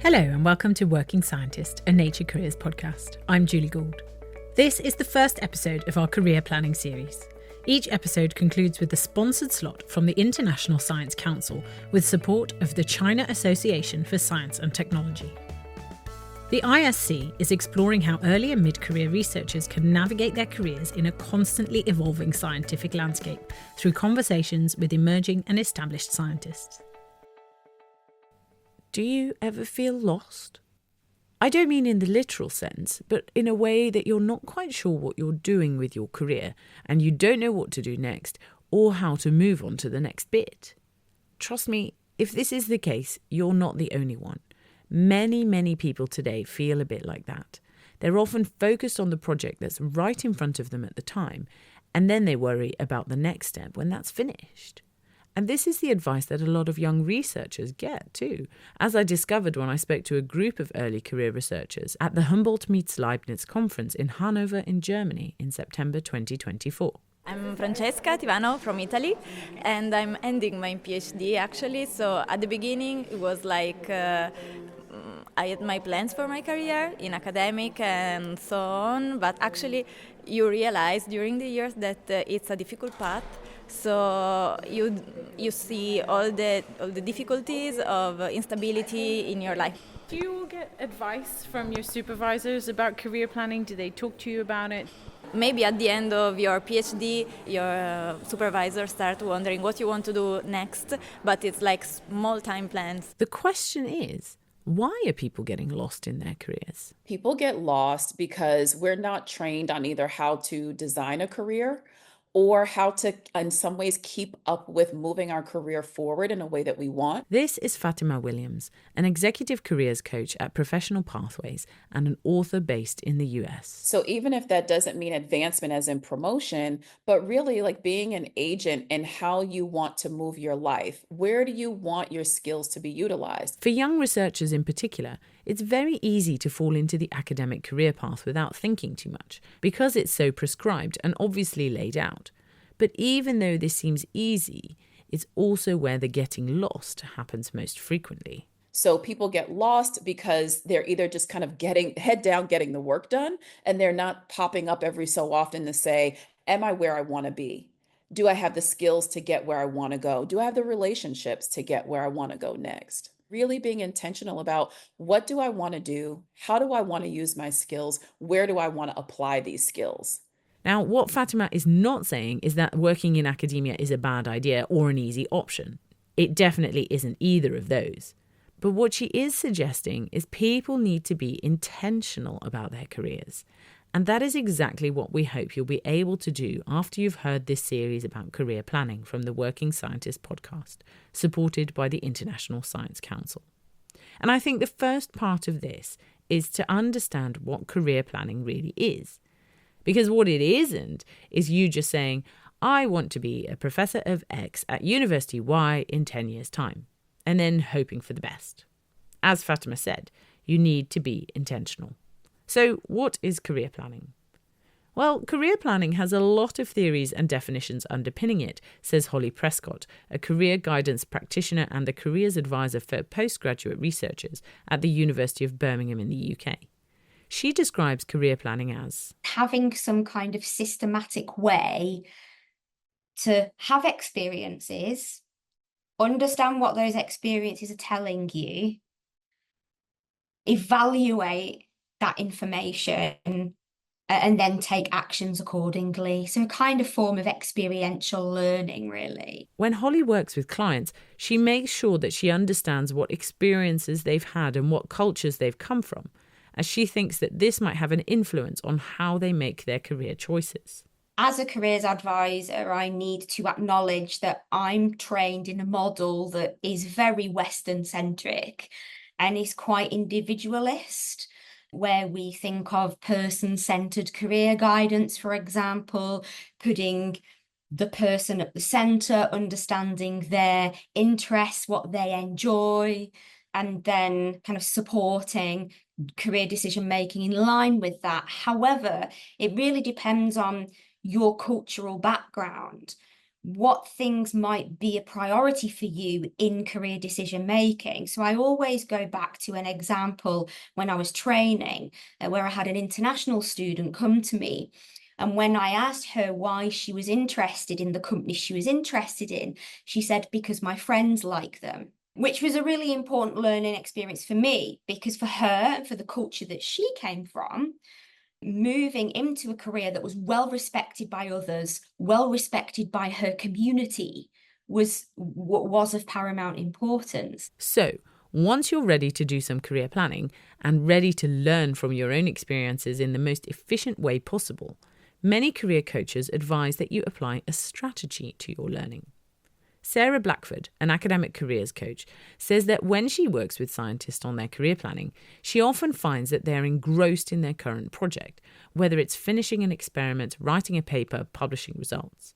Hello and welcome to Working Scientist, a Nature Careers podcast. I'm Julie Gould. This is the first episode of our career planning series. Each episode concludes with a sponsored slot from the International Science Council with support of the China Association for Science and Technology. The ISC is exploring how early and mid-career researchers can navigate their careers in a constantly evolving scientific landscape through conversations with emerging and established scientists. Do you ever feel lost? I don't mean in the literal sense, but in a way that you're not quite sure what you're doing with your career and you don't know what to do next or how to move on to the next bit. Trust me, if this is the case, you're not the only one. Many people today feel a bit like that. They're often focused on the project that's right in front of them at the time, and then they worry about the next step when that's finished. And this is the advice that a lot of young researchers get too, as I discovered when I spoke to a group of early career researchers at the Humboldt meets Leibniz conference in Hanover in Germany in September 2024. I'm Francesca Tivano from Italy, and I'm ending my PhD actually. So at the beginning it was like I had my plans for my career in academic and so on, but actually you realize during the years that it's a difficult path. So you see all the difficulties of instability in your life. Do you all get advice from your supervisors about career planning? Do they talk to you about it? Maybe at the end of your PhD, your supervisor start wondering what you want to do next, but it's like small time plans. The question is, why are people getting lost in their careers? People get lost because we're not trained on either how to design a career or how to, in some ways, keep up with moving our career forward in a way that we want. This is Fatimah Williams, an executive careers coach at Professional Pathways and an author based in the US. So even if that doesn't mean advancement as in promotion, but really like being an agent in how you want to move your life, where do you want your skills to be utilized? For young researchers in particular, it's very easy to fall into the academic career path without thinking too much, because it's so prescribed and obviously laid out. But even though this seems easy, it's also where the getting lost happens most frequently. So people get lost because they're either just kind of getting head down, getting the work done, and they're not popping up every so often to say, am I where I want to be? Do I have the skills to get where I want to go? Do I have the relationships to get where I want to go next? Really being intentional about what do I want to do? How do I want to use my skills? Where do I want to apply these skills? Now, what Fatimah is not saying is that working in academia is a bad idea or an easy option. It definitely isn't either of those. But what she is suggesting is people need to be intentional about their careers. And that is exactly what we hope you'll be able to do after you've heard this series about career planning from the Working Scientist podcast, supported by the International Science Council. And I think the first part of this is to understand what career planning really is. Because what it isn't is you just saying, I want to be a professor of X at University Y in 10 years' time, and then hoping for the best. As Fatimah said, you need to be intentional. So what is career planning? Well, career planning has a lot of theories and definitions underpinning it, says Holly Prescott, a career guidance practitioner and the careers advisor for postgraduate researchers at the University of Birmingham in the UK. She describes career planning as having some kind of systematic way to have experiences, understand what those experiences are telling you, evaluate that information, and then take actions accordingly. So a kind of form of experiential learning, really. When Holly works with clients, she makes sure that she understands what experiences they've had and what cultures they've come from, as she thinks that this might have an influence on how they make their career choices. As a careers advisor, I need to acknowledge that I'm trained in a model that is very Western-centric and is quite individualist, where we think of person-centered career guidance, for example, putting the person at the center, understanding their interests, what they enjoy, and then kind of supporting career decision making in line with that. However, it really depends on your cultural background. what things might be a priority for you in career decision making. So I always go back to an example when I was training, where I had an international student come to me. And when I asked her why she was interested in the company she was interested in, she said, because my friends like them, which was a really important learning experience for me, because for her and for the culture that she came from, moving into a career that was well respected by others, well respected by her community, was of paramount importance. So, once you're ready to do some career planning and ready to learn from your own experiences in the most efficient way possible, many career coaches advise that you apply a strategy to your learning. Sarah Blackford, an academic careers coach, says that when she works with scientists on their career planning, she often finds that they're engrossed in their current project, whether it's finishing an experiment, writing a paper, publishing results.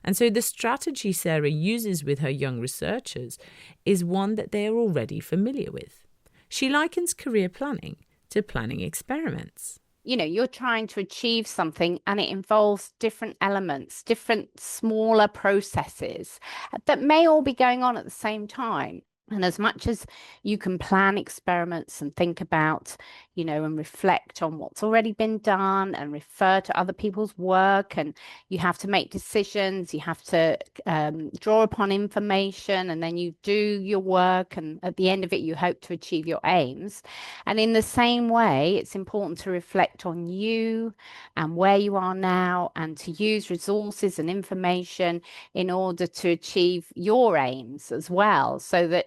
And so the strategy Sarah uses with her young researchers is one that they are already familiar with. She likens career planning to planning experiments. You're trying to achieve something and it involves different elements, different smaller processes that may all be going on at the same time. And as much as you can plan experiments and think about, and reflect on what's already been done and refer to other people's work, and you have to make decisions, you have to draw upon information, and then you do your work, and at the end of it, you hope to achieve your aims. And in the same way, it's important to reflect on you and where you are now, and to use resources and information in order to achieve your aims as well, so that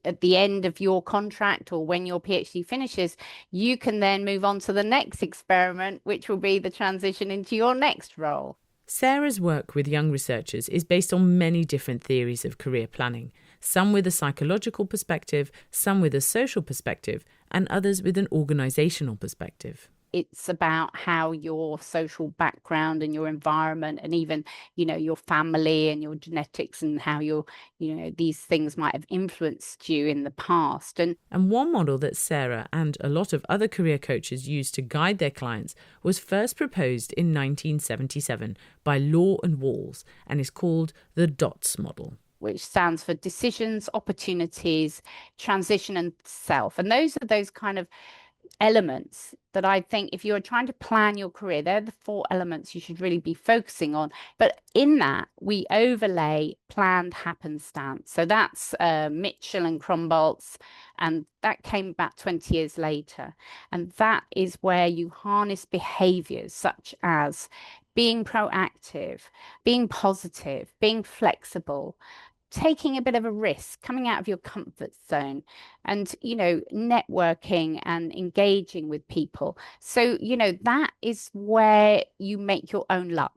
at the end of your contract or when your PhD finishes, you can then move on to the next experiment, which will be the transition into your next role. Sarah's work with young researchers is based on many different theories of career planning, some with a psychological perspective, some with a social perspective, and others with an organisational perspective. It's about how your social background and your environment, and even, your family and your genetics, and how these things might have influenced you in the past. And one model that Sarah and a lot of other career coaches use to guide their clients was first proposed in 1977 by Law and Walls and is called the DOTS model, which stands for decisions, opportunities, transition, and self. And those are those kind of elements that I think, if you're trying to plan your career, they're the 4 elements you should really be focusing on. But in that, we overlay planned happenstance. So that's Mitchell and Krumboltz, and that came about 20 years later. And that is where you harness behaviors such as being proactive, being positive, being flexible, taking a bit of a risk, coming out of your comfort zone, and, networking and engaging with people. So, that is where you make your own luck.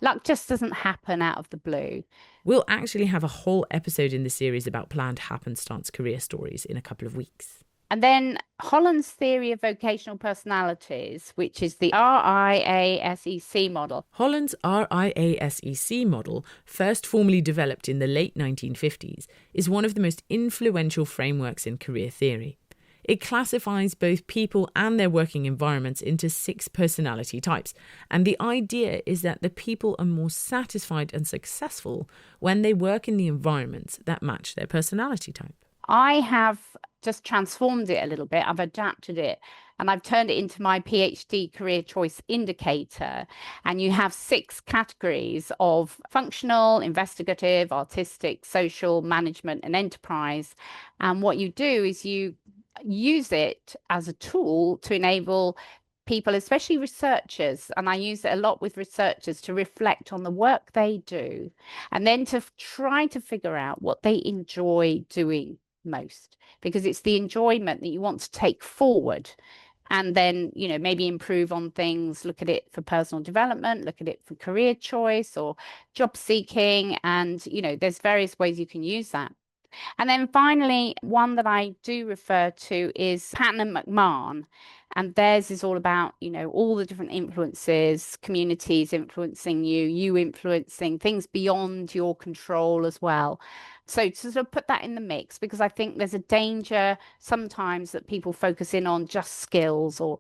Luck just doesn't happen out of the blue. We'll actually have a whole episode in the series about planned happenstance career stories in a couple of weeks. And then Holland's theory of vocational personalities, which is the RIASEC model. Holland's RIASEC model, first formally developed in the late 1950s, is one of the most influential frameworks in career theory. It classifies both people and their working environments into 6 personality types, and the idea is that the people are more satisfied and successful when they work in the environments that match their personality type. I have just transformed it a little bit. I've adapted it, and I've turned it into my PhD career choice indicator. And you have 6 categories of functional, investigative, artistic, social, management, and enterprise. And what you do is you use it as a tool to enable people, especially researchers, and I use it a lot with researchers, to reflect on the work they do, and then to try to figure out what they enjoy doing most, because it's the enjoyment that you want to take forward, and then maybe improve on things, look at it for personal development, look at it for career choice or job seeking, and there's various ways you can use that. And then finally, one that I do refer to is Patton and McMahon, and theirs is all about all the different influences, communities influencing you, you influencing things beyond your control as well. So to sort of put that in the mix, because I think there's a danger sometimes that people focus in on just skills or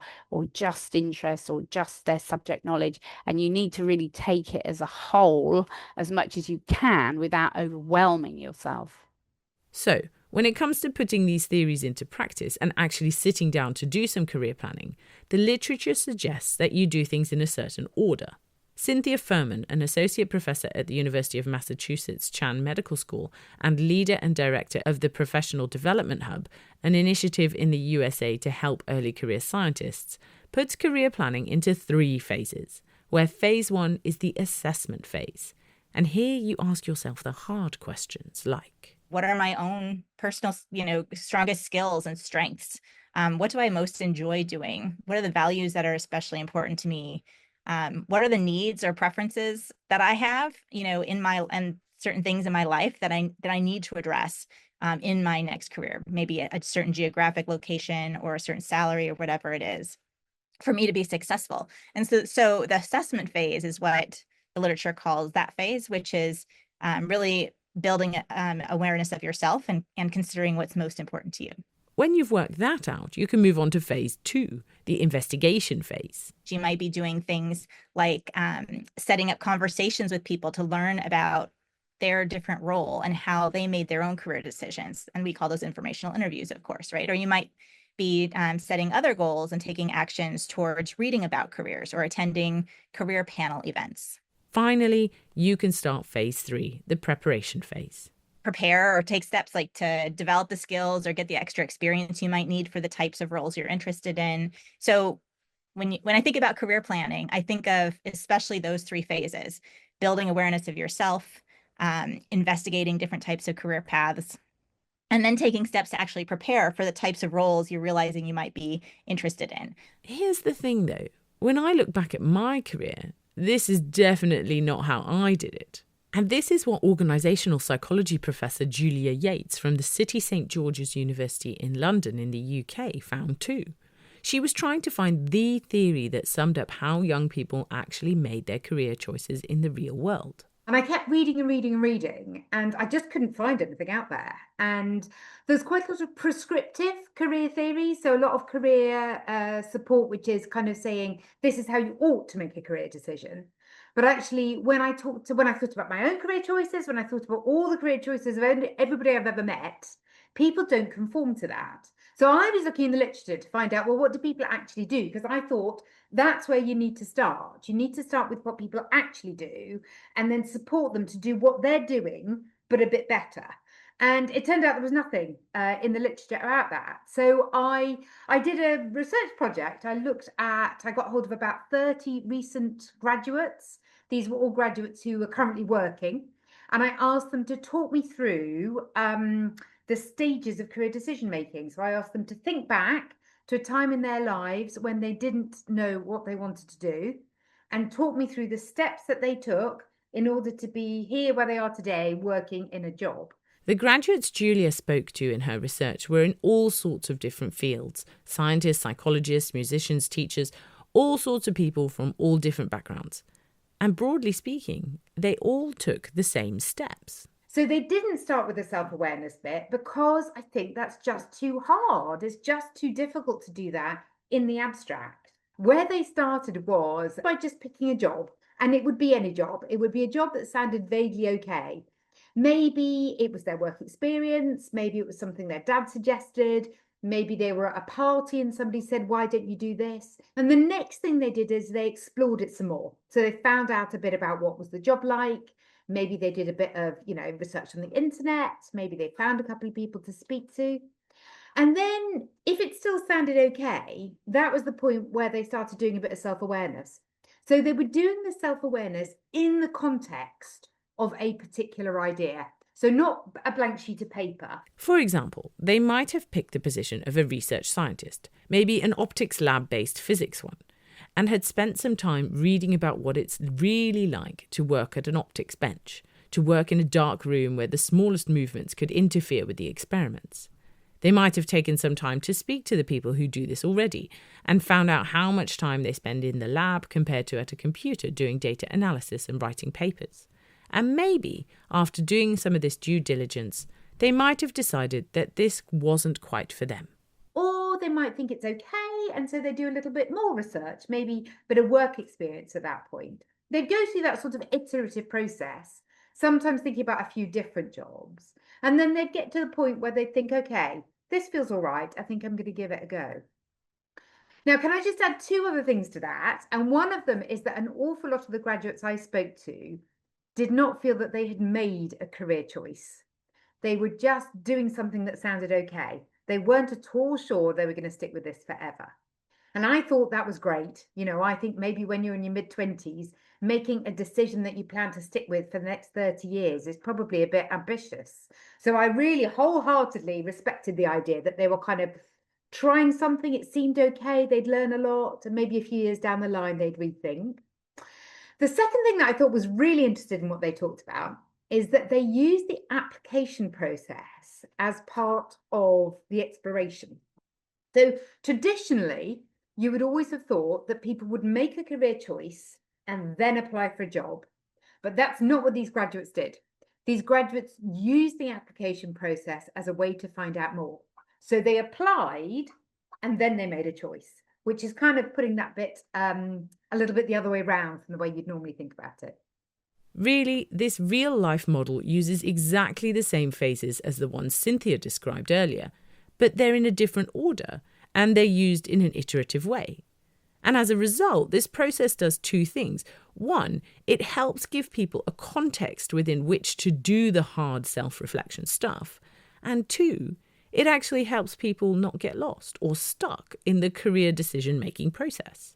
just interest or just their subject knowledge, and you need to really take it as a whole as much as you can without overwhelming yourself. So, when it comes to putting these theories into practice and actually sitting down to do some career planning, the literature suggests that you do things in a certain order. Cynthia Furman, an associate professor at the University of Massachusetts Chan Medical School and leader and director of the Professional Development Hub, an initiative in the USA to help early career scientists, puts career planning into 3 phases, where phase 1 is the assessment phase. And here you ask yourself the hard questions like, what are my own personal, strongest skills and strengths? What do I most enjoy doing? What are the values that are especially important to me? What are the needs or preferences that I have, and certain things in my life that I need to address in my next career, maybe a certain geographic location or a certain salary or whatever it is, for me to be successful. And so the assessment phase is what the literature calls that phase, which is really building awareness of yourself and considering what's most important to you. when you've worked that out, you can move on to phase 2, the investigation phase. You might be doing things like setting up conversations with people to learn about their different role and how they made their own career decisions. And we call those informational interviews, of course, right? Or you might be setting other goals and taking actions towards reading about careers or attending career panel events. Finally, you can start phase 3, the preparation phase. Prepare or take steps like to develop the skills or get the extra experience you might need for the types of roles you're interested in. So when I think about career planning, I think of especially those 3 phases: building awareness of yourself, investigating different types of career paths, and then taking steps to actually prepare for the types of roles you're realizing you might be interested in. Here's the thing though, when I look back at my career, this is definitely not how I did it. And this is what organisational psychology professor Julia Yates from the City St George's University in London in the UK found too. She was trying to find the theory that summed up how young people actually made their career choices in the real world. And I kept reading and reading and reading, and I just couldn't find anything out there. And there's quite a lot of prescriptive career theory, so a lot of career support, which is kind of saying this is how you ought to make a career decision. But actually, when I thought about my own career choices, when I thought about all the career choices of everybody I've ever met, people don't conform to that. So I was looking in the literature to find out, well, what do people actually do? Because I thought that's where you need to start. You need to start with what people actually do and then support them to do what they're doing, but a bit better. And it turned out there was nothing in the literature about that. So I did a research project. I got hold of about 30 recent graduates. These were all graduates who were currently working. And I asked them to talk me through the stages of career decision making. So I asked them to think back to a time in their lives when they didn't know what they wanted to do and talk me through the steps that they took in order to be here where they are today, working in a job. The graduates Julia spoke to in her research were in all sorts of different fields: scientists, psychologists, musicians, teachers, all sorts of people from all different backgrounds. And broadly speaking, they all took the same steps. So they didn't start with the self-awareness bit because I think that's just too hard. It's just too difficult to do that in the abstract. Where they started was by just picking a job, and it would be any job. It would be a job that sounded vaguely okay. Maybe it was their work experience. Maybe it was something their dad suggested. Maybe they were at a party and somebody said, why don't you do this? And the next thing they did is they explored it some more. So they found out a bit about what was the job like. Maybe they did a bit of, research on the internet. Maybe they found a couple of people to speak to. And then if it still sounded okay, that was the point where they started doing a bit of self-awareness. So they were doing the self-awareness in the context of a particular idea. So not a blank sheet of paper. For example, they might have picked the position of a research scientist, maybe an optics lab-based physics one, and had spent some time reading about what it's really like to work at an optics bench, to work in a dark room where the smallest movements could interfere with the experiments. They might have taken some time to speak to the people who do this already and found out how much time they spend in the lab compared to at a computer doing data analysis and writing papers. And maybe, after doing some of this due diligence, they might have decided that this wasn't quite for them. Or they might think it's okay, and so they do a little bit more research, maybe a bit of work experience at that point. They go through that sort of iterative process, sometimes thinking about a few different jobs. And then they get to the point where they think, okay, this feels all right. I think I'm going to give it a go. Now, can I just add two other things to that? And one of them is that an awful lot of the graduates I spoke to did not feel that they had made a career choice. They were just doing something that sounded okay. They weren't at all sure they were going to stick with this forever. And I thought that was great. You know, I think maybe when you're in your mid-20s, making a decision that you plan to stick with for the next 30 years is probably a bit ambitious. So I really wholeheartedly respected the idea that they were kind of trying something. It seemed okay. They'd learn a lot, and maybe a few years down the line, they'd rethink. The second thing that I thought was really interesting in what they talked about is that they use the application process as part of the exploration. So traditionally, you would always have thought that people would make a career choice and then apply for a job. But that's not what these graduates did. These graduates used the application process as a way to find out more. So they applied and then they made a choice, which is kind of putting that bit a little bit the other way around from the way you'd normally think about it. Really, this real-life model uses exactly the same phases as the ones Cynthia described earlier, but they're in a different order, and they're used in an iterative way. And as a result, this process does two things. One, it helps give people a context within which to do the hard self-reflection stuff. And two, it actually helps people not get lost or stuck in the career decision-making process.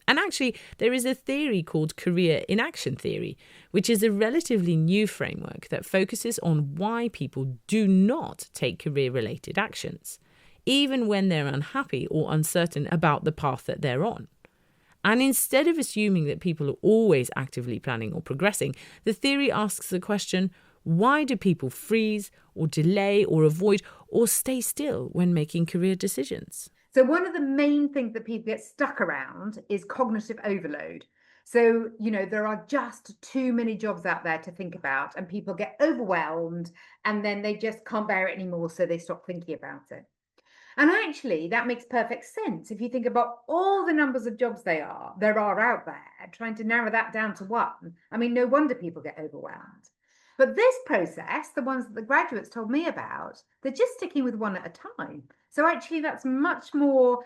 And actually, there is a theory called career inaction theory, which is a relatively new framework that focuses on why people do not take career-related actions, even when they're unhappy or uncertain about the path that they're on. And instead of assuming that people are always actively planning or progressing, the theory asks the question, why do people freeze or delay or avoid or stay still when making career decisions? So one of the main things that people get stuck around is cognitive overload. So, you know, there are just too many jobs out there to think about, and people get overwhelmed and then they just can't bear it anymore, so they stop thinking about it. And actually, that makes perfect sense. If you think about all the numbers of jobs there are out there, trying to narrow that down to one, I mean, no wonder people get overwhelmed. But this process, the ones that the graduates told me about, they're just sticking with one at a time. So actually, it's much more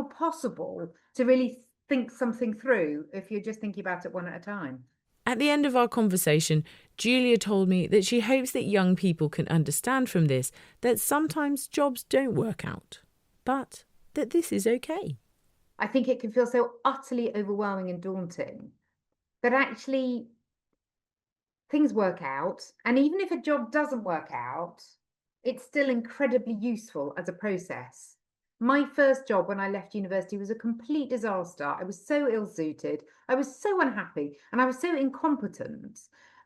possible to really think something through if you're just thinking about it one at a time. At the end of our conversation, Julia told me that she hopes that young people can understand from this that sometimes jobs don't work out, but that this is okay. I think it can feel so utterly overwhelming and daunting, but actually things work out. And even if a job doesn't work out, it's still incredibly useful as a process. My first job when I left university was a complete disaster. I was so ill-suited, I was so unhappy, and I was so incompetent.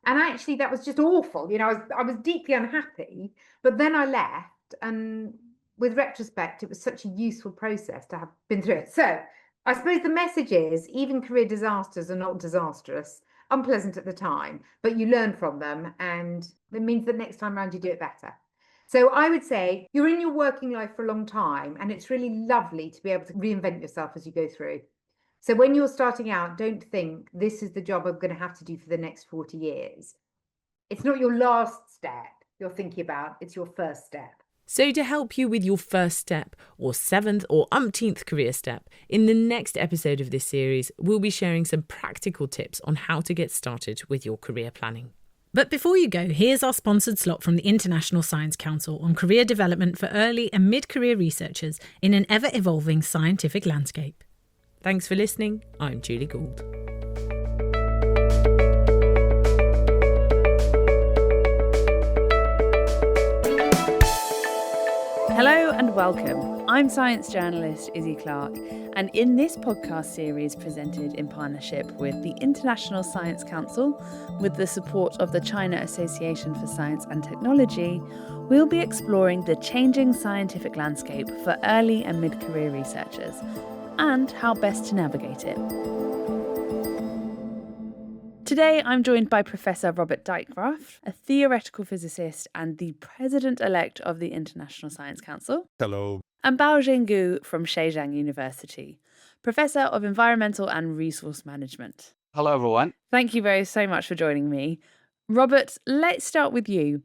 And actually that was just awful. You know, I was deeply unhappy, but then I left, and with retrospect, it was such a useful process to have been through it. So I suppose the message is, even career disasters are not disastrous, unpleasant at the time, but you learn from them, and it means that next time around you do it better. So I would say you're in your working life for a long time, and it's really lovely to be able to reinvent yourself as you go through. So when you're starting out, don't think this is the job I'm going to have to do for the next 40 years. It's not your last step you're thinking about, it's your first step. So to help you with your first step or 7th or umpteenth career step, in the next episode of this series, we'll be sharing some practical tips on how to get started with your career planning. But before you go, here's our sponsored slot from the International Science Council on career development for early and mid-career researchers in an ever-evolving scientific landscape. Thanks for listening. I'm Julie Gould. Hello and welcome. I'm science journalist Izzy Clark, and in this podcast series presented in partnership with the International Science Council, with the support of the China Association for Science and Technology, we'll be exploring the changing scientific landscape for early and mid-career researchers, and how best to navigate it. Today, I'm joined by Professor Robert Dijkgraaf, a theoretical physicist and the president-elect of the International Science Council. Hello. And Baojing Gu from Zhejiang University, Professor of Environmental and Resource Management. Hello, everyone. Thank you so much for joining me. Robert, let's start with you.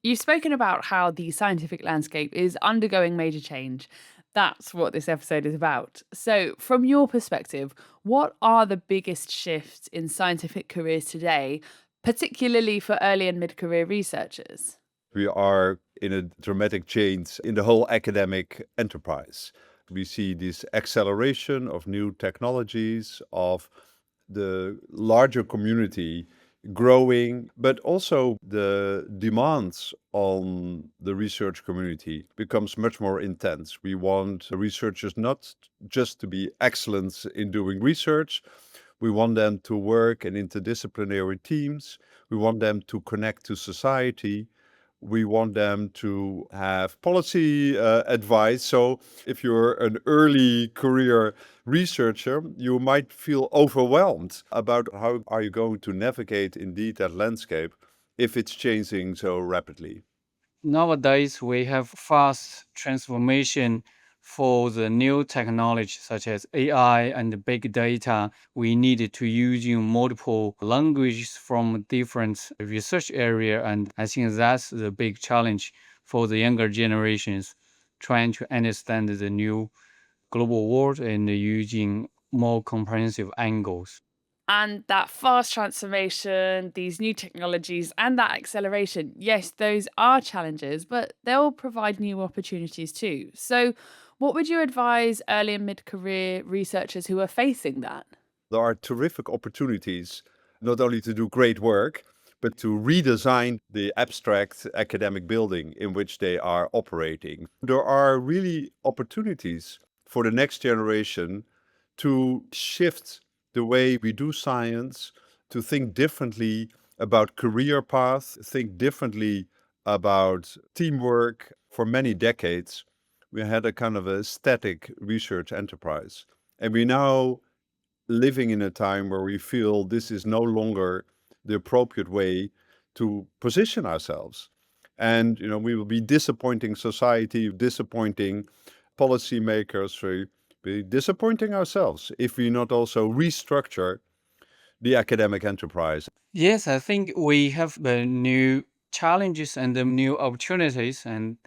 You've spoken about how the scientific landscape is undergoing major change. That's what this episode is about. So, from your perspective, what are the biggest shifts in scientific careers today, particularly for early and mid-career researchers? We are in a dramatic change in the whole academic enterprise. We see this acceleration of new technologies, of the larger community growing, but also the demands on the research community becomes much more intense. We want researchers not just to be excellent in doing research. We want them to work in interdisciplinary teams. We want them to connect to society. We want them to have policy advice. So if you're an early career researcher, you might feel overwhelmed about how are you going to navigate indeed that landscape if it's changing so rapidly. Nowadays, we have fast transformation for the new technology such as AI and big data. We needed to using multiple languages from different research area, and I think that's the big challenge for the younger generations, trying to understand the new global world and using more comprehensive angles. And that fast transformation, these new technologies, and that acceleration, yes, those are challenges, but they'll provide new opportunities too. So, what would you advise early and mid-career researchers who are facing that? There are terrific opportunities not only to do great work, but to redesign the abstract academic building in which they are operating. There are really opportunities for the next generation to shift the way we do science, to think differently about career paths, think differently about teamwork. For many decades, we had a kind of a static research enterprise. And we're now living in a time where we feel this is no longer the appropriate way to position ourselves. And, we will be disappointing society, disappointing policymakers, be disappointing ourselves if we not also restructure the academic enterprise. Yes, I think we have the new challenges and the new opportunities, and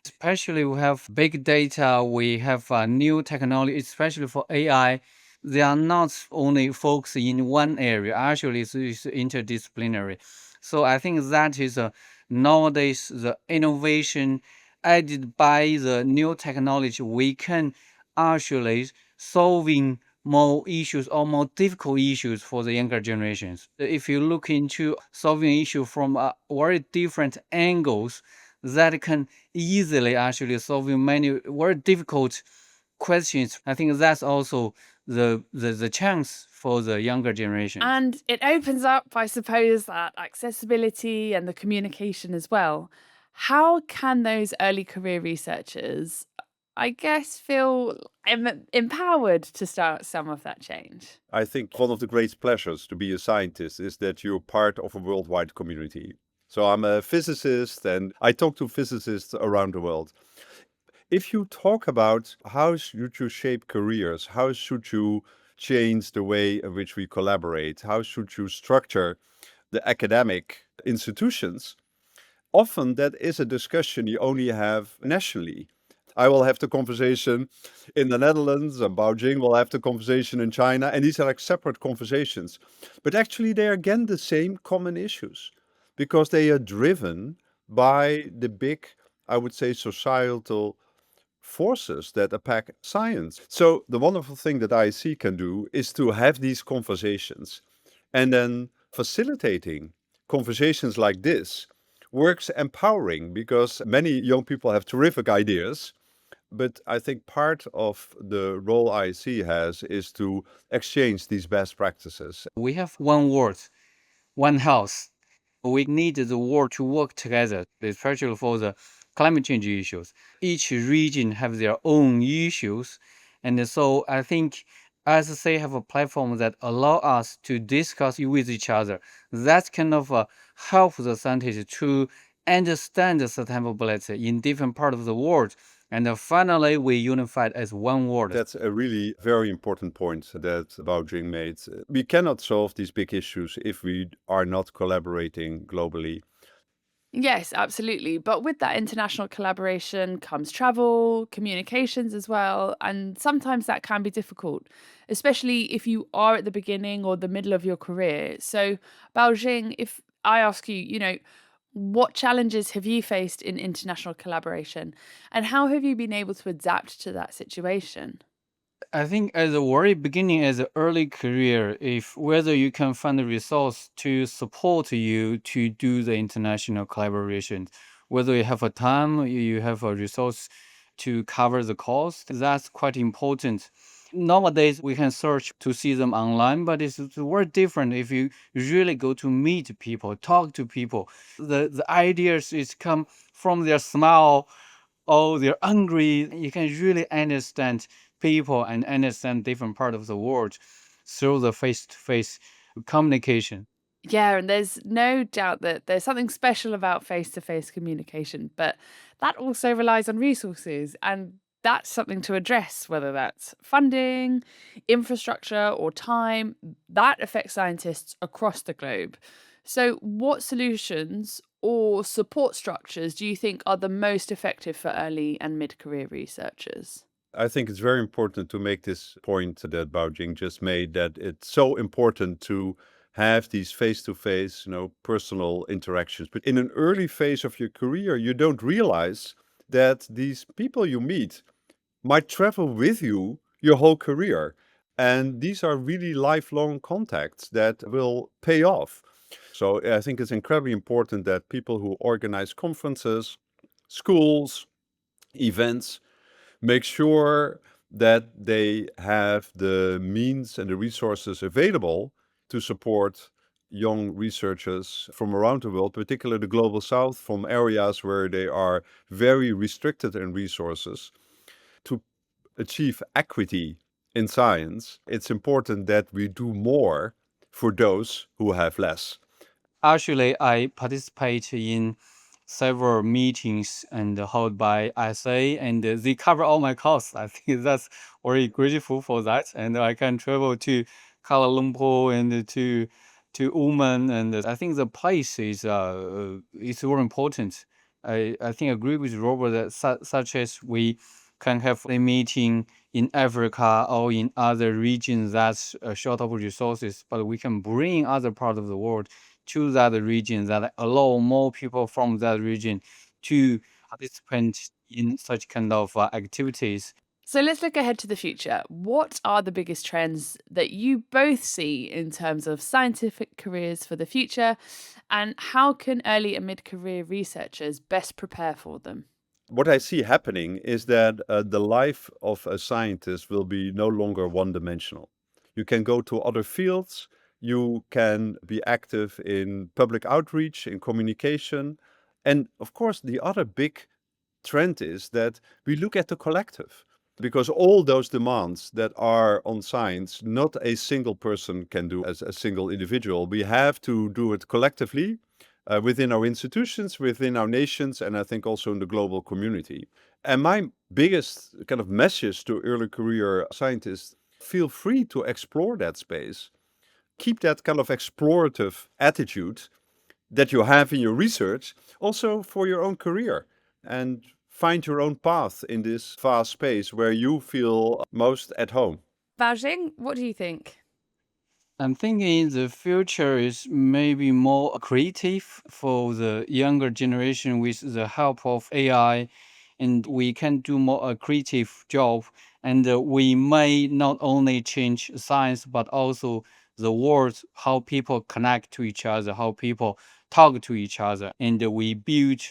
especially we have big data, we have new technology, especially for AI. They are not only focused in one area, actually it's interdisciplinary. So I think that is nowadays the innovation added by the new technology, we can actually solving more issues or more difficult issues for the younger generations. If you look into solving issue from very different angles, that can easily actually solving many very difficult questions. I think that's also the chance for the younger generation. And it opens up, I suppose, that accessibility and the communication as well. How can those early career researchers, I guess, feel empowered to start some of that change? I think one of the great pleasures to be a scientist is that you're part of a worldwide community. So I'm a physicist and I talk to physicists around the world. If you talk about how should you shape careers, how should you change the way in which we collaborate, how should you structure the academic institutions, often that is a discussion you only have nationally. I will have the conversation in the Netherlands, and Baojing will have the conversation in China, and these are like separate conversations. But actually they are again the same common issues because they are driven by the big, I would say, societal forces that impact science. So the wonderful thing that IC can do is to have these conversations, and then facilitating conversations like this works empowering because many young people have terrific ideas. But I think part of the role IC has is to exchange these best practices. We have one world, one house. We need the world to work together, especially for the climate change issues. Each region have their own issues. And so I think as they have a platform that allow us to discuss with each other. That kind of help the scientists to understand the sustainability in different parts of the world. And finally, we unified as one world. That's a really very important point that Baojing made. We cannot solve these big issues if we are not collaborating globally. Yes, absolutely. But with that international collaboration comes travel, communications as well. And sometimes that can be difficult, especially if you are at the beginning or the middle of your career. So, Baojing, if I ask you, what challenges have you faced in international collaboration and how have you been able to adapt to that situation? I think at the very beginning, as an early career, if whether you can find a resource to support you to do the international collaboration, whether you have a time, you have a resource to cover the cost, that's quite important. Nowadays, we can search to see them online, but it's very different if you really go to meet people, talk to people. The ideas is come from their smile, or they're hungry. You can really understand people and understand different part of the world through the face-to-face communication. Yeah, and there's no doubt that there's something special about face to face communication, but that also relies on resources. And that's something to address, whether that's funding, infrastructure, or time. That affects scientists across the globe. So, what solutions or support structures do you think are the most effective for early and mid career researchers? I think it's very important to make this point that Baojing just made, that it's so important to have these face-to-face, personal interactions. But in an early phase of your career, you don't realize that these people you meet might travel with you your whole career. And these are really lifelong contacts that will pay off. So I think it's incredibly important that people who organize conferences, schools, events, make sure that they have the means and the resources available to support young researchers from around the world, particularly the global south, from areas where they are very restricted in resources. To achieve equity in science, it's important that we do more for those who have less. Actually, I participate in several meetings and held by SA, and they cover all my costs. I think that's very grateful for that, and I can travel to Kuala Lumpur and to Oman, and I think the place is very important. I think I agree with Robert that such as we can have a meeting in Africa or in other regions that's short of resources, but we can bring other parts of the world to that region that allow more people from that region to participate in such kind of activities. So let's look ahead to the future. What are the biggest trends that you both see in terms of scientific careers for the future, and how can early and mid-career researchers best prepare for them? What I see happening is that the life of a scientist will be no longer one-dimensional. You can go to other fields, you can be active in public outreach, in communication. And of course, the other big trend is that we look at the collective, because all those demands that are on science, not a single person can do as a single individual. We have to do it collectively within our institutions, within our nations, and I think also in the global community. And my biggest kind of message to early career scientists, feel free to explore that space. Keep that kind of explorative attitude that you have in your research also for your own career, and find your own path in this vast space where you feel most at home. Baojing, what do you think? I'm thinking the future is maybe more creative for the younger generation with the help of AI, and we can do more creative job. And we may not only change science, but also the world, how people connect to each other, how people talk to each other. And we build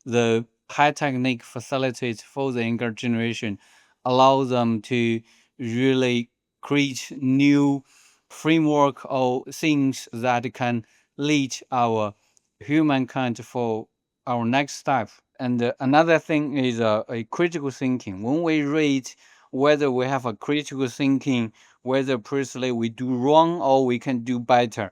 the high technique facilities for the younger generation, allow them to really create new framework or things that can lead our humankind for our next step. And another thing is a critical thinking. When we read whether we have a critical thinking, whether personally we do wrong or we can do better.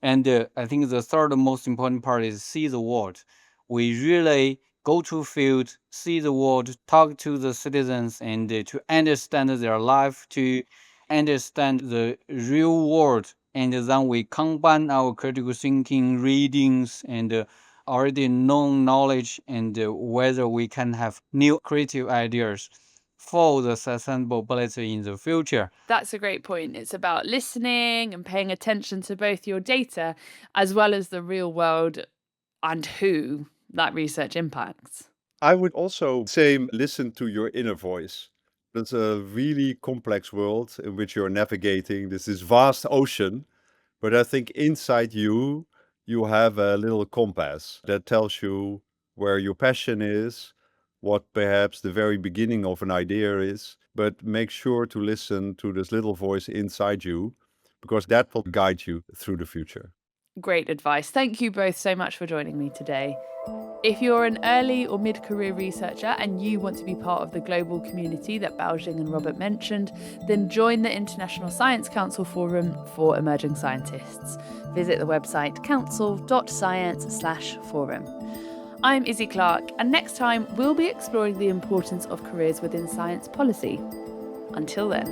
And I think the third most important part is see the world. We really go to field, see the world, talk to the citizens, and to understand their life, to understand the real world. And then we combine our critical thinking, readings, and already known knowledge, and whether we can have new creative ideas for the sustainability in the future. That's a great point. It's about listening and paying attention to both your data as well as the real world and who that research impacts. I would also say listen to your inner voice. It's a really complex world in which you're navigating. This is vast ocean, but I think inside you have a little compass that tells you where your passion is, what perhaps the very beginning of an idea is, but make sure to listen to this little voice inside you, because that will guide you through the future. Great advice. Thank you both so much for joining me today. If you're an early or mid-career researcher and you want to be part of the global community that Baojing and Robert mentioned, then join the International Science Council Forum for Emerging Scientists. Visit the website council.science/forum. I'm Izzy Clark, and next time we'll be exploring the importance of careers within science policy. Until then.